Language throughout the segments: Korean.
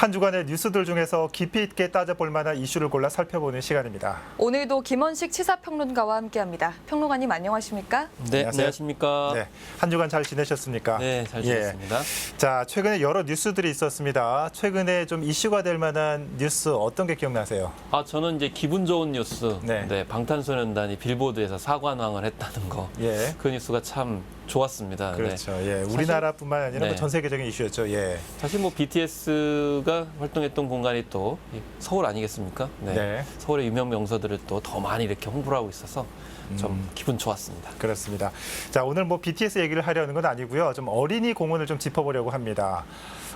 한 주간의 뉴스들 중에서 깊이 있게 따져볼 만한 이슈를 골라 살펴보는 시간입니다. 오늘도 김원식 시사평론가와 함께합니다. 평론가님 안녕하십니까? 네, 안녕하십니까? 네, 한 주간 잘 지내셨습니까? 네, 잘 지냈습니다. 자, 최근에 여러 뉴스들이 있었습니다. 최근에 좀 이슈가 될 만한 뉴스 어떤 게 기억나세요? 저는 이제 기분 좋은 뉴스, 네. 방탄소년단이 빌보드에서 사관왕을 했다는 거, 예. 그 뉴스가 참 좋았습니다. 그렇죠. 네. 예, 우리나라뿐만 아니라 네. 전 세계적인 이슈였죠. 예. 사실 BTS가 활동했던 공간이 또 서울 아니겠습니까? 네. 서울의 유명 명소들을 또 더 많이 이렇게 홍보를 하고 있어서 좀 기분 좋았습니다. 그렇습니다. 자, 오늘 BTS 얘기를 하려는 건 아니고요. 좀 어린이 공원을 좀 짚어보려고 합니다.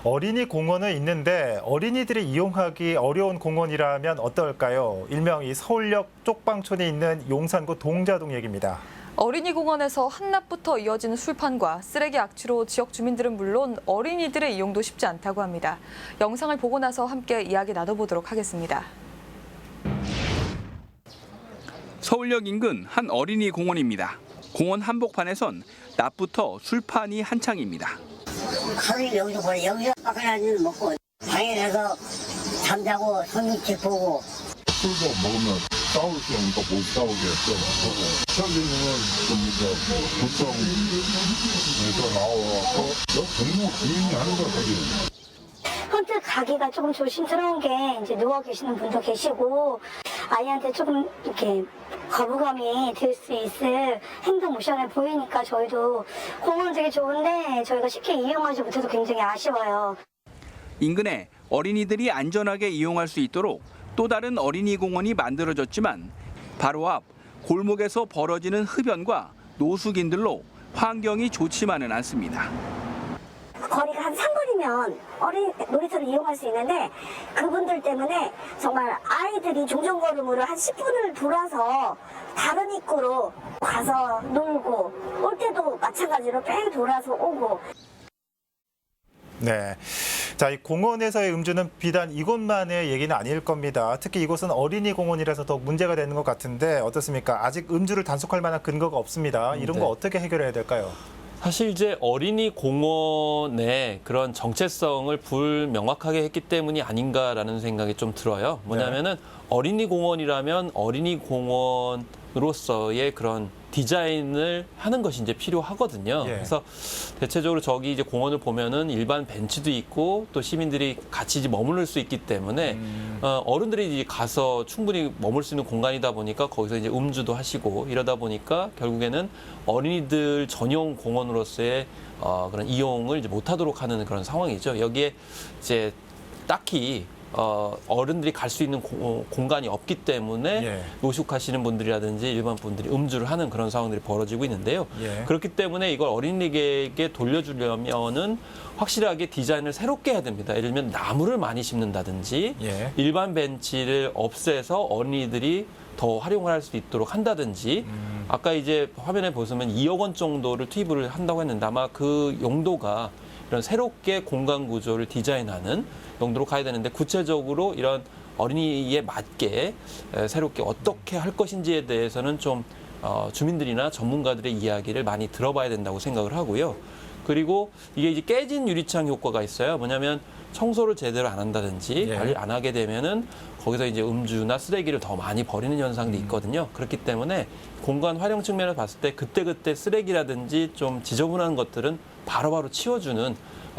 어린이 공원은 있는데 어린이들이 이용하기 어려운 공원이라면 어떨까요? 일명 이 서울역 쪽방촌에 있는 용산구 동자동 얘기입니다. 어린이 공원에서 한낮부터 이어지는 술판과 쓰레기 악취로 지역 주민들은 물론 어린이들의 이용도 쉽지 않다고 합니다. 영상을 보고 나서 함께 이야기 나눠보도록 하겠습니다. 서울역 인근 한 어린이 공원입니다. 공원 한복판에선 낮부터 술판이 한창입니다. 하루 여기서 보내 여기서 아까는 먹고 방에 가서 잠자고 손님집 보고 술도 먹으면 싸울 수 없으니까 못 싸우게 했죠. 현재는 좀 이제 구청에서 나와서 너무 주인이 하는 거 거지. 헌트 가기가 조금 조심스러운 게 이제 누워 계시는 분도 계시고 아이한테 조금 이렇게 거부감이 들 수 있을 행동 모션을 보이니까 저희도 공원은 되게 좋은데 저희가 쉽게 이용하지 못해서 굉장히 아쉬워요. 인근에 어린이들이 안전하게 이용할 수 있도록 또 다른 어린이 공원이 만들어졌지만 바로 앞 골목에서 벌어지는 흡연과 노숙인들로 환경이 좋지만은 않습니다. 거리가 한 3분이면 어린이 놀이터를 이용할 수 있는데 그분들 때문에 정말 아이들이 종전걸음으로 한 10분을 돌아서 다른 입구로 가서 놀고 올 때도 마찬가지로 뺑 돌아서 오고. 네. 자, 이 공원에서의 음주는 비단 이곳만의 얘기는 아닐 겁니다. 특히 이곳은 어린이 공원이라서 더욱 문제가 되는 것 같은데 어떻습니까? 아직 음주를 단속할 만한 근거가 없습니다. 이런 거 어떻게 해결해야 될까요? 사실 이제 어린이 공원의 그런 정체성을 불명확하게 했기 때문이 아닌가라는 생각이 좀 들어요. 뭐냐면은 어린이 공원이라면 어린이 공원으로서의 그런 디자인을 하는 것이 이제 필요하거든요. 예. 그래서 대체적으로 저기 이제 공원을 보면은 일반 벤치도 있고 또 시민들이 같이 이제 머무를 수 있기 때문에 어른들이 이제 가서 충분히 머물 수 있는 공간이다 보니까 거기서 이제 음주도 하시고 이러다 보니까 결국에는 어린이들 전용 공원으로서의 그런 이용을 이제 못하도록 하는 그런 상황이죠. 여기에 이제 딱히 어른들이 갈 수 있는 공간이 없기 때문에 예. 노숙하시는 분들이라든지 일반 분들이 음주를 하는 그런 상황들이 벌어지고 있는데요. 예. 그렇기 때문에 이걸 어린이에게 돌려주려면은 확실하게 디자인을 새롭게 해야 됩니다. 예를 들면 나무를 많이 심는다든지 예. 일반 벤치를 없애서 어린이들이 더 활용을 할 수 있도록 한다든지 아까 이제 화면에 보시면 2억 원 정도를 투입을 한다고 했는데 아마 그 용도가 이런 새롭게 공간 구조를 디자인하는 용도로 가야 되는데 구체적으로 이런 어린이에 맞게 새롭게 어떻게 할 것인지에 대해서는 좀 주민들이나 전문가들의 이야기를 많이 들어봐야 된다고 생각을 하고요. 그리고 이게 이제 깨진 유리창 효과가 있어요. 뭐냐면 청소를 제대로 안 한다든지 예. 관리를 안 하게 되면은 거기서 이제 음주나 쓰레기를 더 많이 버리는 현상도 있거든요. 그렇기 때문에 공간 활용 측면을 봤을 때 그때그때 쓰레기라든지 좀 지저분한 것들은 바로바로 치워주는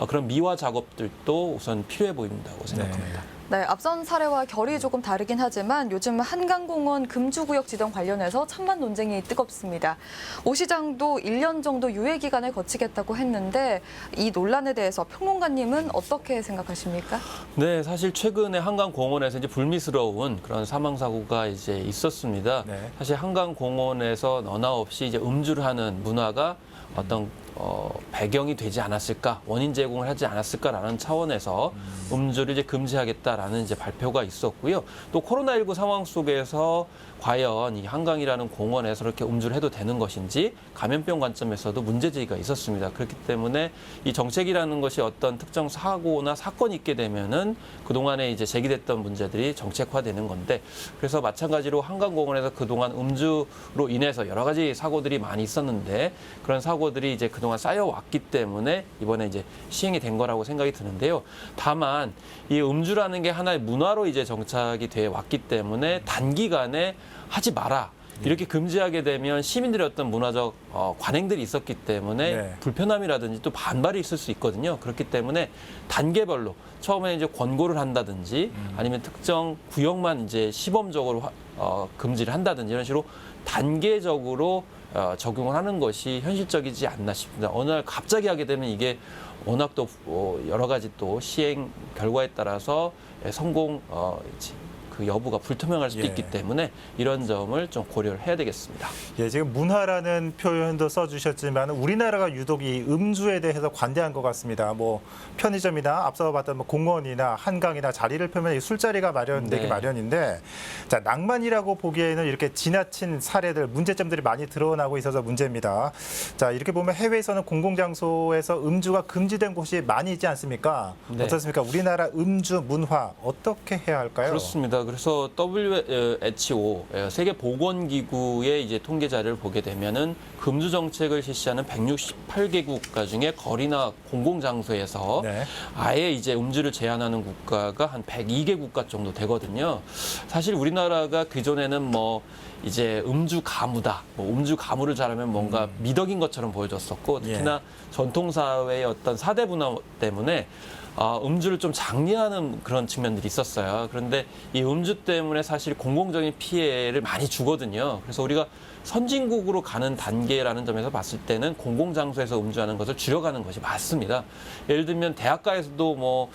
그런 미화 작업들도 우선 필요해 보인다고 생각합니다. 네, 앞선 사례와 결이 조금 다르긴 하지만 요즘 한강공원 금주구역 지정 관련해서 찬반 논쟁이 뜨겁습니다. 오 시장도 1년 정도 유예 기간을 거치겠다고 했는데 이 논란에 대해서 평론가님은 어떻게 생각하십니까? 네, 사실 최근에 한강공원에서 이제 불미스러운 그런 사망 사고가 이제 있었습니다. 네. 사실 한강공원에서 너나 없이 이제 음주를 하는 문화가 어떤 배경이 되지 않았을까, 원인 제공을 하지 않았을까라는 차원에서 음주를 이제 금지하겠다라는 이제 발표가 있었고요. 또 코로나19 상황 속에서 과연 이 한강이라는 공원에서 이렇게 음주를 해도 되는 것인지 감염병 관점에서도 문제제기가 있었습니다. 그렇기 때문에 이 정책이라는 것이 어떤 특정 사고나 사건이 있게 되면은 그동안에 이제 제기됐던 문제들이 정책화되는 건데 그래서 마찬가지로 한강공원에서 그동안 음주로 인해서 여러 가지 사고들이 많이 있었는데 그런 사고들이 이제 그동안 그동안 쌓여왔기 때문에 이번에 이제 시행이 된 거라고 생각이 드는데요. 다만 이 음주라는 게 하나의 문화로 이제 정착이 돼 왔기 때문에 단기간에 하지 마라. 이렇게 금지하게 되면 시민들의 어떤 문화적 관행들이 있었기 때문에 네. 불편함이라든지 또 반발이 있을 수 있거든요. 그렇기 때문에 단계별로 처음에 이제 권고를 한다든지 아니면 특정 구역만 이제 시범적으로 금지를 한다든지 이런 식으로 단계적으로 적용을 하는 것이 현실적이지 않나 싶습니다. 어느 날 갑자기 하게 되면 이게 워낙 또 여러 가지 또 시행 결과에 따라서 성공 그 여부가 불투명할 수도 예. 있기 때문에 이런 점을 좀 고려를 해야 되겠습니다. 예, 지금 문화라는 표현도 써주셨지만 우리나라가 유독 이 음주에 대해서 관대한 것 같습니다. 뭐 편의점이나 앞서 봤던 뭐 공원이나 한강이나 자리를 펴면 술자리가 마련되기 네. 마련인데, 자, 낭만이라고 보기에는 이렇게 지나친 사례들, 문제점들이 많이 드러나고 있어서 문제입니다. 자, 이렇게 보면 해외에서는 공공장소에서 음주가 금지된 곳이 많이 있지 않습니까? 네. 어떻습니까? 우리나라 음주 문화 어떻게 해야 할까요? 그렇습니다. 그래서 WHO 세계보건기구의 이제 통계 자료를 보게 되면은 금주 정책을 실시하는 168개 국가 중에 거리나 공공장소에서 네. 아예 이제 음주를 제한하는 국가가 한 102개 국가 정도 되거든요. 사실 우리나라가 그전에는 뭐 이제 음주 가무다, 뭐 음주 가무를 잘하면 뭔가 미덕인 것처럼 보여졌었고, 특히나 전통사회의 어떤 사대 문화 때문에 음주를 좀 장려하는 그런 측면들이 있었어요. 그런데 이 음주 때문에 사실 공공적인 피해를 많이 주거든요. 그래서 우리가 선진국으로 가는 단계라는 점에서 봤을 때는 공공장소에서 음주하는 것을 줄여가는 것이 맞습니다. 예를 들면 대학가에서도 뭐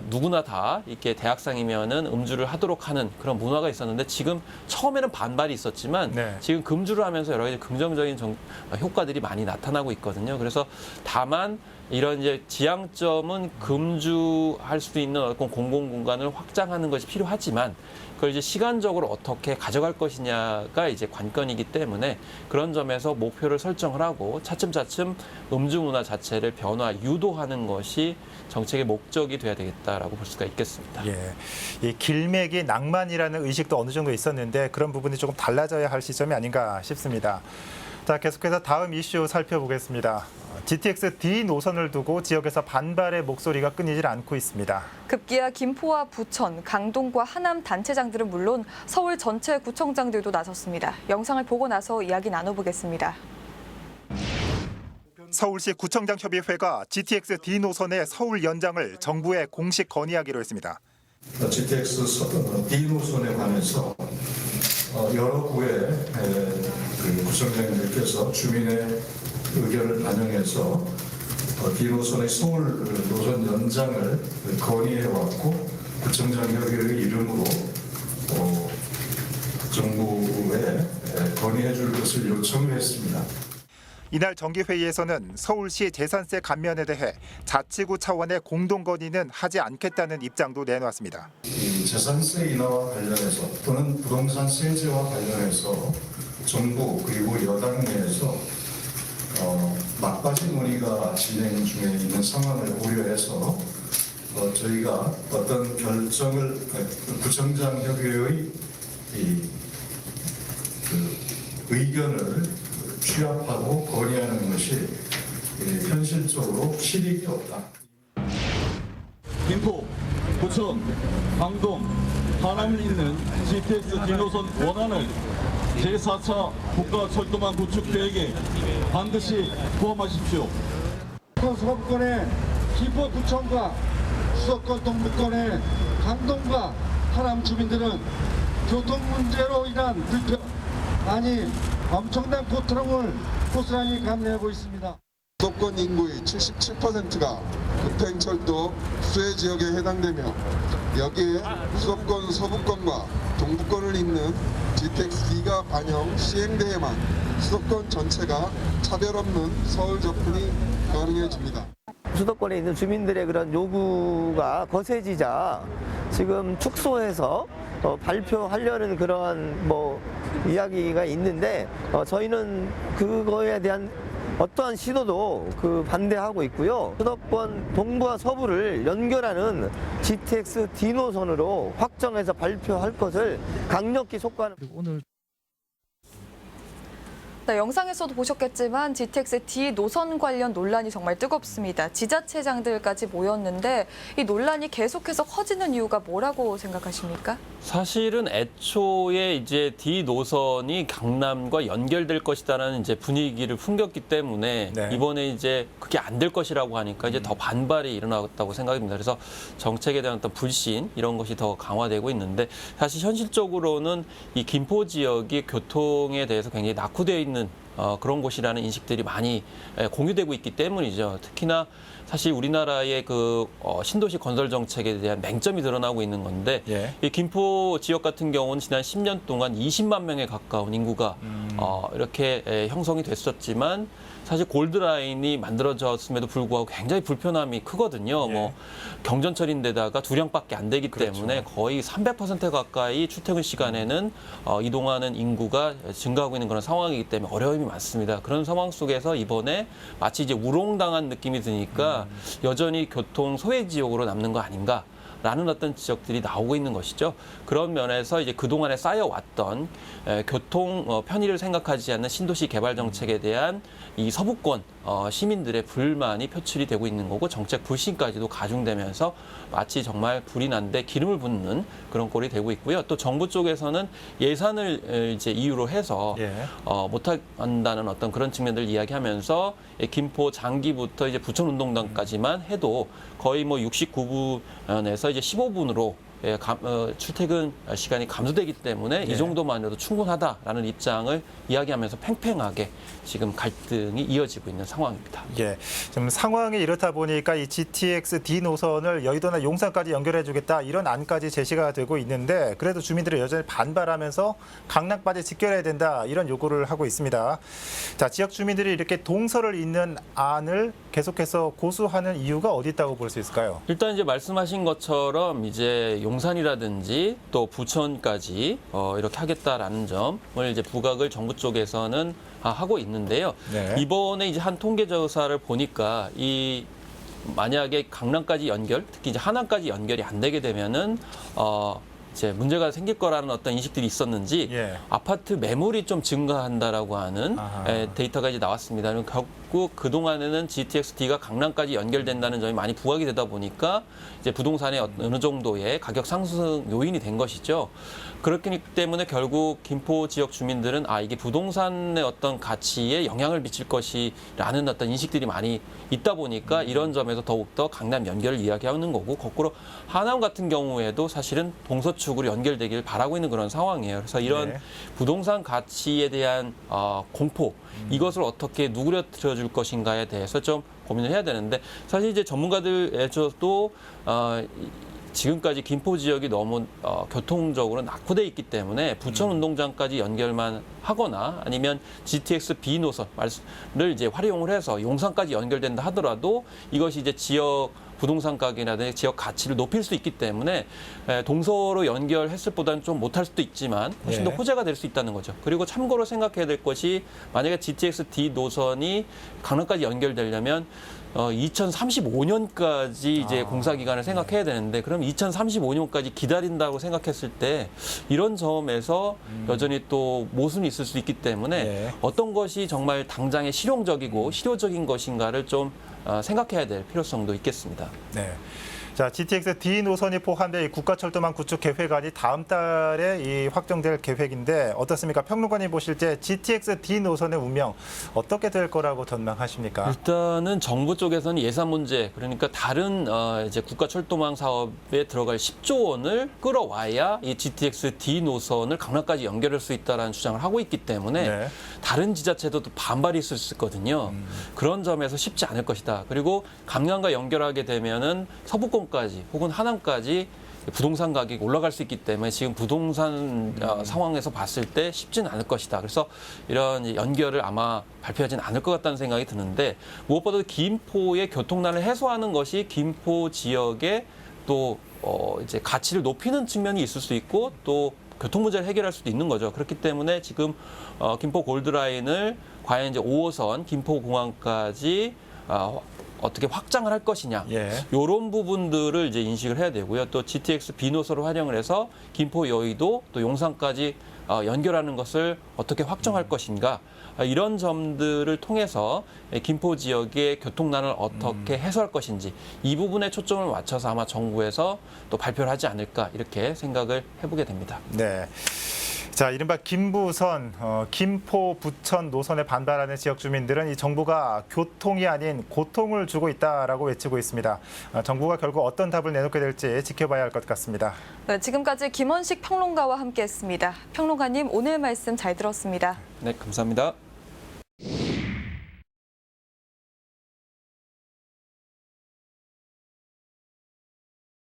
누구나 다 이렇게 대학생이면은 음주를 하도록 하는 그런 문화가 있었는데, 지금 처음에는 반발이 있었지만 네. 지금 금주를 하면서 여러 가지 긍정적인 효과들이 많이 나타나고 있거든요. 그래서 다만 이런 이제 지향점은 금주할 수 있는 어떤 공공공간을 확장하는 것이 필요하지만, 그걸 이제 시간적으로 어떻게 가져갈 것이냐가 이제 관건이기 때문에 그런 점에서 목표를 설정을 하고 차츰차츰 음주 문화 자체를 변화, 유도하는 것이 정책의 목적이 돼야 되겠다라고 볼 수가 있겠습니다. 예, 이 길맥이 낭만이라는 의식도 어느 정도 있었는데 그런 부분이 조금 달라져야 할 시점이 아닌가 싶습니다. 자, 계속해서 다음 이슈 살펴보겠습니다. GTX D 노선을 두고 지역에서 반발의 목소리가 끊이질 않고 있습니다. 급기야 김포와 부천, 강동과 하남 단체장들은 물론 서울 전체 구청장들도 나섰습니다. 영상을 보고 나서 이야기 나눠보겠습니다. 서울시 구청장협의회가 GTX D 노선의 서울 연장을 정부에 공식 건의하기로 했습니다. GTX D 노선에 관해서 여러 구의 그 구청장님들께서 주민의 의견을 반영해서 D 노선의 서울 노선 연장을 건의해왔고, 구청장협의회 이름으로 정부에 건의해 줄 것을 요청을 했습니다. 이날 정기회의에서는 서울시 재산세 감면에 대해 자치구 차원의 공동 건의는 하지 않겠다는 입장도 내놓았습니다. 이 재산세 인하와 관련해서 또는 부동산 세제와 관련해서 정부 그리고 여당 내에서 막바지 논의가 진행 중에 있는 상황을 고려해서 저희가 어떤 결정을 구청장협의회의 의견을 취합하고 건의하는 것이 현실적으로 실익이 없다. 김포, 부천, 강동, 하남을 잇는 GTX D노선 원안을 제4차 국가철도망 구축 계획에 반드시 포함하십시오. 수도권의 김포구청과 수도권 동부권의 강동과 하남 주민들은 교통 문제로 인한 불편, 아니 엄청난 고통을 고스란히 감내하고 있습니다. 수도권 인구의 77%가 급행철도 수혜 지역에 해당되며, 여기에 수도권 서부권과 동부권을 잇는 GTX-D가 반영 시행돼야만 수도권 전체가 차별 없는 서울 접근이 가능해집니다. 수도권에 있는 주민들의 그런 요구가 거세지자 지금 축소해서 발표하려는 그러한 이야기가 있는데, 저희는 그거에 대한 어떠한 시도도 반대하고 있고요. 수도권 동부와 서부를 연결하는 GTX D 노선으로 확정해서 발표할 것을 강력히 촉구하는. 네, 영상에서도 보셨겠지만 GTX D 노선 관련 논란이 정말 뜨겁습니다. 지자체장들까지 모였는데 이 논란이 계속해서 커지는 이유가 뭐라고 생각하십니까? 사실은 애초에 이제 D 노선이 강남과 연결될 것이다라는 이제 분위기를 풍겼기 때문에 네. 이번에 이제 그게 안 될 것이라고 하니까 이제 더 반발이 일어났다고 생각합니다. 그래서 정책에 대한 어떤 불신 이런 것이 더 강화되고 있는데 사실 현실적으로는 이 김포 지역이 교통에 대해서 굉장히 낙후되어 있는 그런 곳이라는 인식들이 많이 공유되고 있기 때문이죠. 특히나 사실 우리나라의 그 신도시 건설 정책에 대한 맹점이 드러나고 있는 건데 예. 이 김포 지역 같은 경우는 지난 10년 동안 20만 명에 가까운 인구가 이렇게 형성이 됐었지만 사실 골드라인이 만들어졌음에도 불구하고 굉장히 불편함이 크거든요. 예. 뭐 경전철인데다가 두량밖에 안 되기 그렇죠. 때문에 거의 300% 가까이 출퇴근 시간에는 이동하는 인구가 증가하고 있는 그런 상황이기 때문에 어려움이 많습니다. 그런 상황 속에서 이번에 마치 이제 우롱당한 느낌이 드니까 여전히 교통 소외 지역으로 남는 거 아닌가? 라는 어떤 지적들이 나오고 있는 것이죠. 그런 면에서 이제 그동안에 쌓여왔던 교통 편의를 생각하지 않는 신도시 개발 정책에 대한 이 서부권 시민들의 불만이 표출이 되고 있는 거고 정책 불신까지도 가중되면서 마치 정말 불이 난데 기름을 붓는 그런 꼴이 되고 있고요. 또 정부 쪽에서는 예산을 이제 이유로 해서 예. 못한다는 어떤 그런 측면들을 이야기하면서 김포 장기부터 이제 부천운동장까지만 해도 거의 뭐 69분에서 이제 15분으로 출퇴근 시간이 감소되기 때문에 이 정도만으로도 충분하다라는 입장을 이야기하면서 팽팽하게 지금 갈등이 이어지고 있는 상황입니다. 예, 지금 상황이 이렇다 보니까 이 GTX D 노선을 여의도나 용산까지 연결해주겠다 이런 안까지 제시가 되고 있는데 그래도 주민들은 여전히 반발하면서 강남까지 직결해야 된다 이런 요구를 하고 있습니다. 자, 지역 주민들이 이렇게 동서를 잇는 안을 계속해서 고수하는 이유가 어디 있다고 볼 수 있을까요? 일단 이제 말씀하신 것처럼 이제 용산이라든지 또 부천까지 이렇게 하겠다라는 점을 이제 부각을 정부 쪽에서는 하고 있는데요. 네. 이번에 이제 한 통계 조사를 보니까 이 만약에 강남까지 연결, 특히 이제 하남까지 연결이 안 되게 되면은 이제 문제가 생길 거라는 어떤 인식들이 있었는지 예. 아파트 매물이 좀 증가한다라고 하는 데이터가 이제 나왔습니다. 결국 그동안에는 GTX-D가 강남까지 연결된다는 점이 많이 부각이 되다 보니까 이제 부동산의 어느 정도의 가격 상승 요인이 된 것이죠. 그렇기 때문에 결국 김포 지역 주민들은 이게 부동산의 어떤 가치에 영향을 미칠 것이라는 어떤 인식들이 많이 있다 보니까 이런 점에서 더욱더 강남 연결을 이야기하는 거고 거꾸로 하남 같은 경우에도 사실은 동서축으로 연결되길 바라고 있는 그런 상황이에요. 그래서 이런 네. 부동산 가치에 대한 공포 이것을 어떻게 누그러뜨려 줄 것인가에 대해서 좀 고민을 해야 되는데 사실 이제 전문가들에서도 지금까지 김포 지역이 너무 교통적으로 낙후돼 있기 때문에 부천 운동장까지 연결만 하거나 아니면 GTX B 노선을 이제 활용을 해서 용산까지 연결된다 하더라도 이것이 이제 지역 부동산 가격이라든지 지역 가치를 높일 수 있기 때문에 동서로 연결했을 보다는 좀 못할 수도 있지만 훨씬 더 호재가 될 수 있다는 거죠. 그리고 참고로 생각해야 될 것이 만약에 GTX D 노선이 강남까지 연결되려면 2035년까지 이제 공사 기간을 생각해야 되는데 그럼 2035년까지 기다린다고 생각했을 때 이런 점에서 여전히 또 모순이 있을 수 있기 때문에 어떤 것이 정말 당장의 실용적이고 실효적인 것인가를 좀 생각해야 될 필요성도 있겠습니다. 네. 자, GTX D 노선이 포함된 이 국가철도망 구축 계획안이 다음 달에 이 확정될 계획인데 어떻습니까? 평론가님 보실 때 GTX D 노선의 운명 어떻게 될 거라고 전망하십니까? 일단은 정부 쪽에서는 예산 문제 그러니까 다른 이제 국가철도망 사업에 들어갈 10조 원을 끌어와야 이 GTX D 노선을 강남까지 연결할 수 있다라는 주장을 하고 있기 때문에 다른 지자체도 또 반발이 있을 수 있거든요. 그런 점에서 쉽지 않을 것이다. 그리고 강남과 연결하게 되면은 서부권 까지 혹은 하남까지 부동산 가격이 올라갈 수 있기 때문에 지금 부동산 상황에서 봤을 때 쉽지는 않을 것이다. 그래서 이런 연결을 아마 발표하지는 않을 것 같다는 생각이 드는데 무엇보다도 김포의 교통난을 해소하는 것이 김포 지역의 또 이제 가치를 높이는 측면이 있을 수 있고 또 교통 문제를 해결할 수도 있는 거죠. 그렇기 때문에 지금 김포 골드라인을 과연 이제 5호선 김포공항까지 어떻게 확장을 할 것이냐. 예. 이런 부분들을 이제 인식을 해야 되고요. 또 GTX 비노선을 활용을 해서 김포, 여의도, 또 용산까지 연결하는 것을 어떻게 확정할 것인가. 이런 점들을 통해서 김포 지역의 교통난을 어떻게 해소할 것인지 이 부분에 초점을 맞춰서 아마 정부에서 또 발표를 하지 않을까 이렇게 생각을 해보게 됩니다. 네. 자, 이른바 김부선, 김포, 부천 노선에 반발하는 지역 주민들은 이 정부가 교통이 아닌 고통을 주고 있다라고 외치고 있습니다. 정부가 결국 어떤 답을 내놓게 될지 지켜봐야 할 것 같습니다. 네, 지금까지 김원식 평론가와 함께했습니다. 평론가님, 오늘 말씀 잘 들었습니다. 네, 감사합니다.